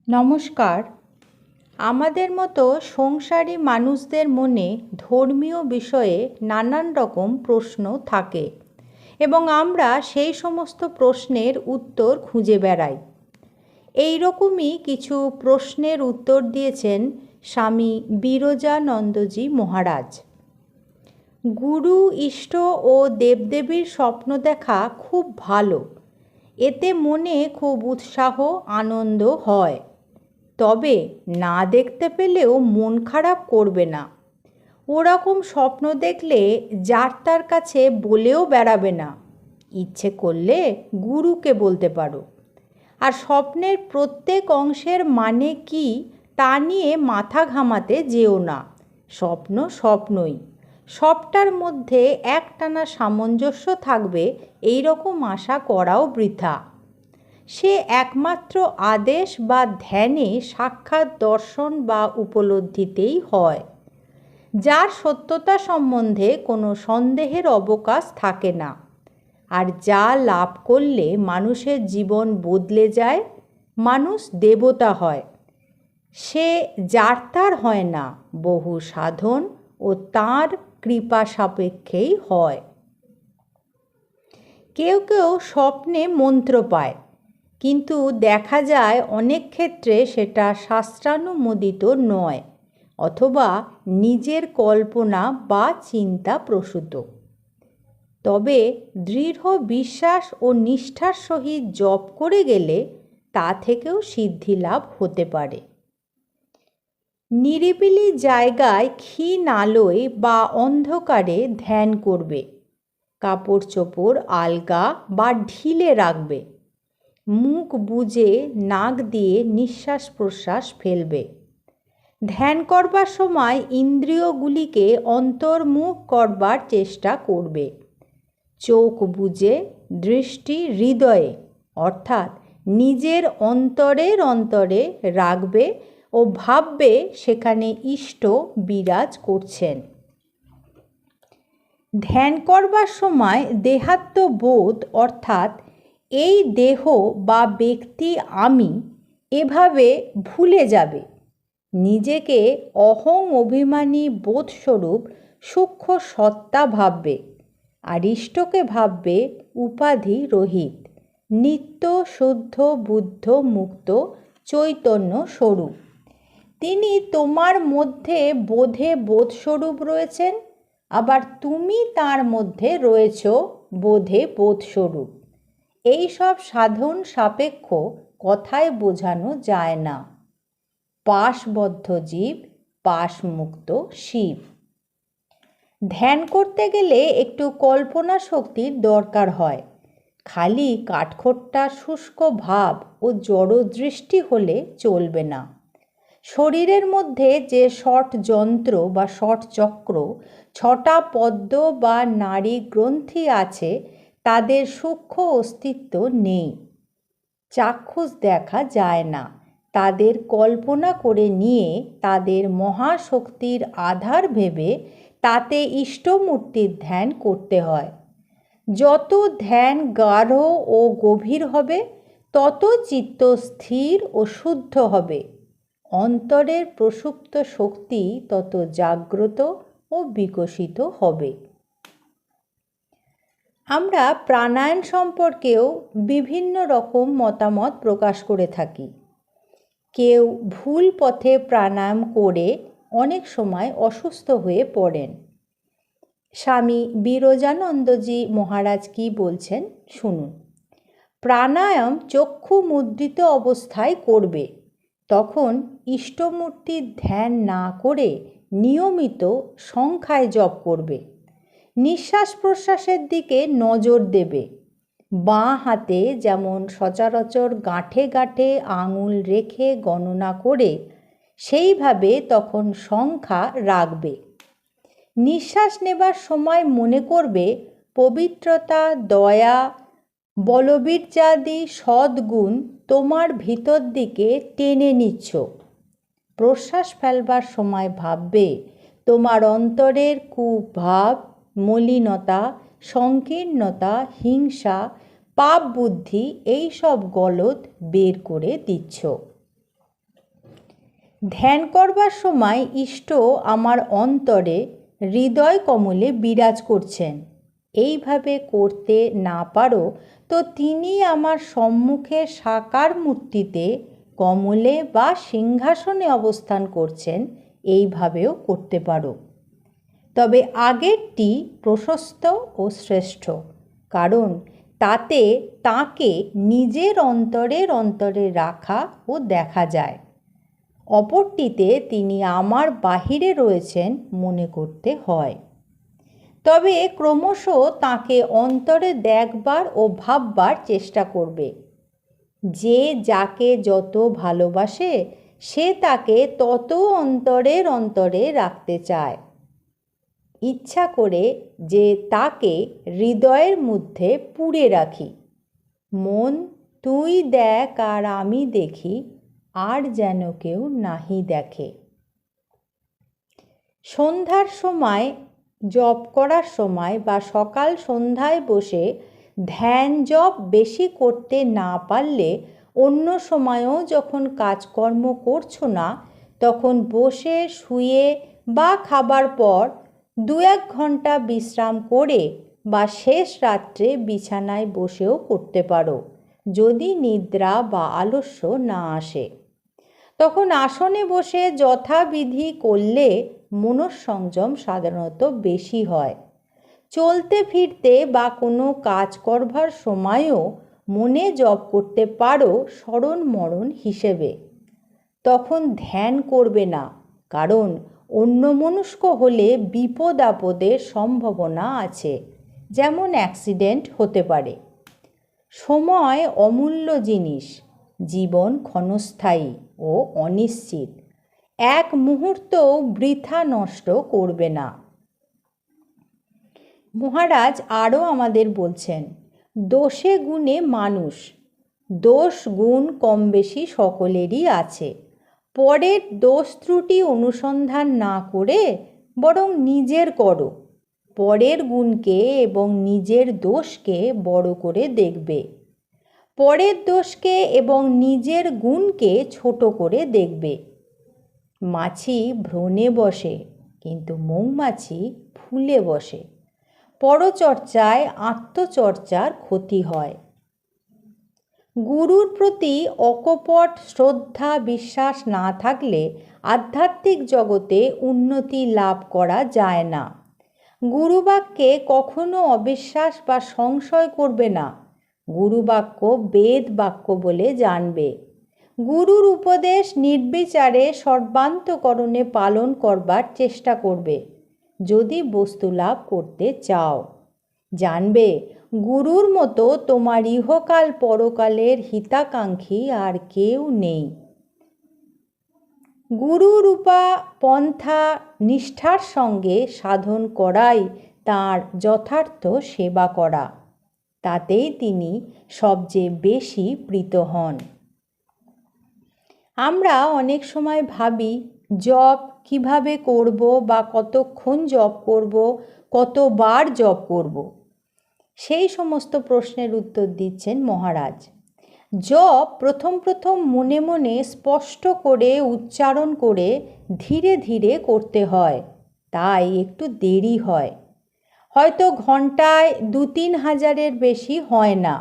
নমস্কার। আমাদের মতো সংসারী মানুষদের মনে ধর্মীয় বিষয়ে নানান রকম প্রশ্ন থাকে এবং আমরা সেই সমস্ত প্রশ্নের উত্তর খুঁজে বেড়াই। এই রকমই কিছু প্রশ্নের উত্তর দিয়েছেন স্বামী বিরজানন্দজি মহারাজ। গুরু, ইষ্ট ও দেবদেবীর স্বপ্ন দেখা খুব ভালো, এতে মনে খুব উৎসাহ, আনন্দ হয়। তবে না দেখতে পেলেও মন খারাপ করবে না। ওরকম স্বপ্ন দেখলে যার তার কাছে বলেও বেড়াবে না, ইচ্ছে করলে গুরুকে বলতে পারো। আর স্বপ্নের প্রত্যেক অংশের মানে কি তা নিয়ে মাথা ঘামাতে যেও না। স্বপ্ন স্বপ্নই, সবটার মধ্যে একটানা সামঞ্জস্য থাকবে এই রকম আশা করাও বৃথা। সে একমাত্র আদেশ বা ধ্যানে সাক্ষাৎ দর্শন বা উপলব্ধিতেই হয়, যার সত্যতা সম্বন্ধে কোনো সন্দেহের অবকাশ থাকে না। আর যা লাভ করলে মানুষের জীবন বদলে যায়, মানুষ দেবতা হয়, সে যার তার হয় না, বহু সাধন ও তাঁর কৃপা সাপেক্ষেই হয়। কেউ কেউ স্বপ্নে মন্ত্র পায়, কিন্তু দেখা যায় অনেক ক্ষেত্রে সেটা শাস্ত্রানুমোদিত নয়, অথবা নিজের কল্পনা বা চিন্তা প্রসূত। তবে দৃঢ় বিশ্বাস ও নিষ্ঠার সহিত জপ করে গেলে তা থেকেও সিদ্ধি লাভ হতে পারে। নিরিবিলি জায়গায় ক্ষীণ আলোয় বা অন্ধকারে ধ্যান করবে। কাপড় চোপড় আলগা বা ঢিলে রাখবে। মুখ বুজে নাক দিয়ে নিঃশ্বাস প্রশ্বাস ফেলবে। ধ্যান করবার সময় ইন্দ্রিয়গুলিকে অন্তর্মুখ করবার চেষ্টা করবে। চোখ বুজে দৃষ্টি হৃদয়ে অর্থাৎ নিজের অন্তরের অন্তরে রাখবে ও ভাববে সেখানে ইষ্ট বিরাজ করছেন। ধ্যান করবার সময় দেহাত্মবোধ অর্থাৎ এই দেহ বা ব্যক্তি আমি এভাবে ভুলে যাবে। নিজেকে অহং অভিমানী বোধস্বরূপ সূক্ষ্ম সত্তা ভাববে, আর ইষ্টকে ভাববে উপাধি রহিত, নিত্য শুদ্ধ বুদ্ধ মুক্ত চৈতন্য স্বরূপ। তিনি তোমার মধ্যে বোধে বোধস্বরূপ রয়েছেন, আবার তুমি তার মধ্যে রয়েছ বোধে বোধস্বরূপ। এই সব সাধন সাপেক্ষ, কথায় বোঝানো যায় না। পাশবদ্ধ জীব, পাশমুক্ত শিব। ধ্যান করতে গেলে একটু কল্পনা শক্তির দরকার হয়। খালি কাঠখোট্টা শুষ্ক ভাব ও জড় দৃষ্টি হলে চলবে না। শরীরের মধ্যে যে ষট যন্ত্র বা ষট চক্র, ছটা পদ্ম বা নাড়ি গ্রন্থি আছে, তাদের সূক্ষ্ম অস্তিত্ব নেই, চাক্ষুষ দেখা যায় না। তাদের কল্পনা করে নিয়ে তাদের মহাশক্তির আধার ভেবে তাতে ইষ্টমূর্তির ধ্যান করতে হয়। যত ধ্যান গাঢ় ও গভীর হবে, তত চিত্ত স্থির ও শুদ্ধ হবে, অন্তরের প্রসুপ্ত শক্তি তত জাগ্রত ও বিকশিত হবে। আমরা প্রাণায়াম সম্পর্কেও বিভিন্ন রকম মতামত প্রকাশ করে থাকি। কেউ ভুল পথে প্রাণায়াম করে অনেক সময় অসুস্থ হয়ে পড়েন। স্বামী বিরজানন্দজি মহারাজ কি বলছেন শুনুন। প্রাণায়াম চক্ষু মুদ্রিত অবস্থায় করবে। তখন ইষ্টমূর্তির ধ্যান না করে নিয়মিত সংখ্যায় জপ করবে। নিঃশ্বাস প্রশ্বাসের দিকে নজর দেবে। বাঁ হাতে যেমন সচরাচর গাঁঠে গাঁঠে আঙুল রেখে গণনা করে, সেইভাবে তখন সংখ্যা রাখবে। নিঃশ্বাস নেবার সময় মনে করবে পবিত্রতা, দয়া, বলবীর্যাদি সদ্গুণ তোমার ভিতর দিকে টেনে নিচ্ছ। প্রশ্বাস ফেলবার সময় ভাববে তোমার অন্তরের কুভাব, মলিনতা, সংকীর্ণতা, হিংসা, পাপ বুদ্ধি এই সব গলদ বের করে দিচ্ছ। ধ্যান করবার সময় ইষ্ট আমার অন্তরে হৃদয় কমলে বিরাজ করছেন। এইভাবে করতে না পারো তো তিনি আমার সম্মুখে সাকার মূর্তিতে কমলে বা সিংহাসনে অবস্থান করছেন, এইভাবেও করতে পারো। তবে আগেরটি প্রশস্ত ও শ্রেষ্ঠ, কারণ তাতে তাকে নিজের অন্তরের অন্তরে রাখা ও দেখা যায়। অপরটিতে তিনি আমার বাহিরে রয়েছেন মনে করতে হয়। তবে ক্রমশ তাকে অন্তরে দেখবার ও ভাববার চেষ্টা করবে। যে যাকে যত ভালোবাসে সে তাকে তত অন্তরের অন্তরে রাখতে চায়। ইচ্ছা করে যে তাকে হৃদয়ের মধ্যে পুড়ে রাখি। মন তুই দেখ আর আমি দেখি, আর যেন কেউ নাহি দেখে। সন্ধ্যার সময় জপ করার সময় বা সকাল সন্ধ্যায় বসে ধ্যান জপ বেশি করতে না পারলে অন্য সময়েও যখন কাজকর্ম করছো না, তখন বসে শুয়ে বা খাবার পর 2-1 ঘন্টা বিশ্রাম করে বা শেষ রাত্রে বিছানায় বসেও করতে পারো, যদি নিদ্রা বা আলস্য না আসে। তখন আসনে বসে যথাবিধি করলে মনঃসংযম সাধারণত বেশি হয়। চলতে ফিরতে বা কোনো কাজ করবার সময়ও মনে জপ করতে পারো স্মরণ মরণ হিসেবে। তখন ধ্যান করবে না, কারণ অন্যমনস্ক হলে বিপদ আপদের সম্ভাবনা আছে, যেমন অ্যাক্সিডেন্ট হতে পারে। সময় অমূল্য জিনিস, জীবন ক্ষণস্থায়ী ও অনিশ্চিত। এক মুহূর্তও বৃথা নষ্ট করবে না। মহারাজ আরও আমাদের বলছেন, দোষে গুণে মানুষ, দোষ গুণ কম বেশি সকলেরই আছে। পরের দোষ ত্রুটি অনুসন্ধান না করে বরং নিজের করো। পরের গুণকে এবং নিজের দোষকে বড় করে দেখবে, পরের দোষকে এবং নিজের গুণকে ছোট করে দেখবে। মাছি ভ্রণে বসে, কিন্তু মৌমাছি ফুলে বসে। পরচর্চায় আত্মচর্চার ক্ষতি হয়। গুরুর প্রতি অকপট শ্রদ্ধা বিশ্বাস না থাকলে আধ্যাত্মিক জগতে উন্নতি লাভ করা যায় না। গুরুবাক্যে কখনো অবিশ্বাস বা সংশয় করবে না। গুরুবাক্য বেদ বাক্য বলে জানবে। গুরুর উপদেশ নির্বিচারে সর্বান্তকরণে পালন করবার চেষ্টা করবে, যদি বস্তু লাভ করতে চাও। জানবে গুরুর মতো তোমার ইহকাল পরকালের হিতাকাঙ্ক্ষী আর কেউ নেই। গুরুরূপা পন্থা নিষ্ঠার সঙ্গে সাধন করাই তাঁর যথার্থ সেবা করা, তাতেই তিনি সবচেয়ে বেশি প্রীত হন। আমরা অনেক সময় ভাবি জপ কিভাবে করব বা কতক্ষণ জপ করব, কতবার জপ করব। সেই সমস্ত প্রশ্নের উত্তর দিচ্ছেন মহারাজ। জপ প্রথম প্রথম মনে মনে স্পষ্ট করে উচ্চারণ করে ধীরে ধীরে করতে হয়, তাই একটু দেরি হয়। হয়তো ঘন্টায় 2-3 হাজারের বেশি হয় না।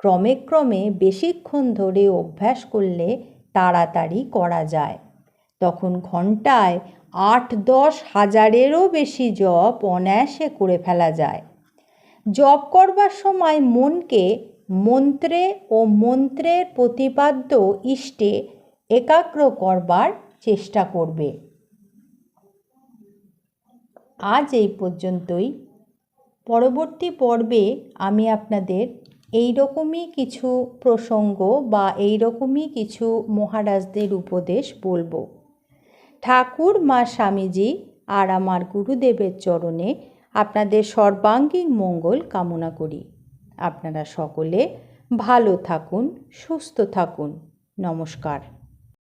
ক্রমে ক্রমে বেশিক্ষণ ধরে অভ্যাস করলে তাড়াতাড়ি করা যায়। তখন ঘন্টায় 8-10 হাজারেরও বেশি জপ অনায়াসে করে ফেলা যায়। জপ করবার সময় মনকে মন্ত্রে ও মন্ত্রের প্রতিপাদ্য ইষ্টে একাগ্র করবার চেষ্টা করবে। আজ এই পর্যন্তই। পরবর্তী পর্বে আমি আপনাদের এইরকমই কিছু প্রসঙ্গ বা এইরকমই কিছু মহারাজদের উপদেশ বলবো। ঠাকুর মা স্বামীজি আর আমার গুরুদেবের চরণে আপনাদের সর্বাঙ্গীন মঙ্গল কামনা করি। আপনারা সকলে ভালো থাকুন, সুস্থ থাকুন। নমস্কার।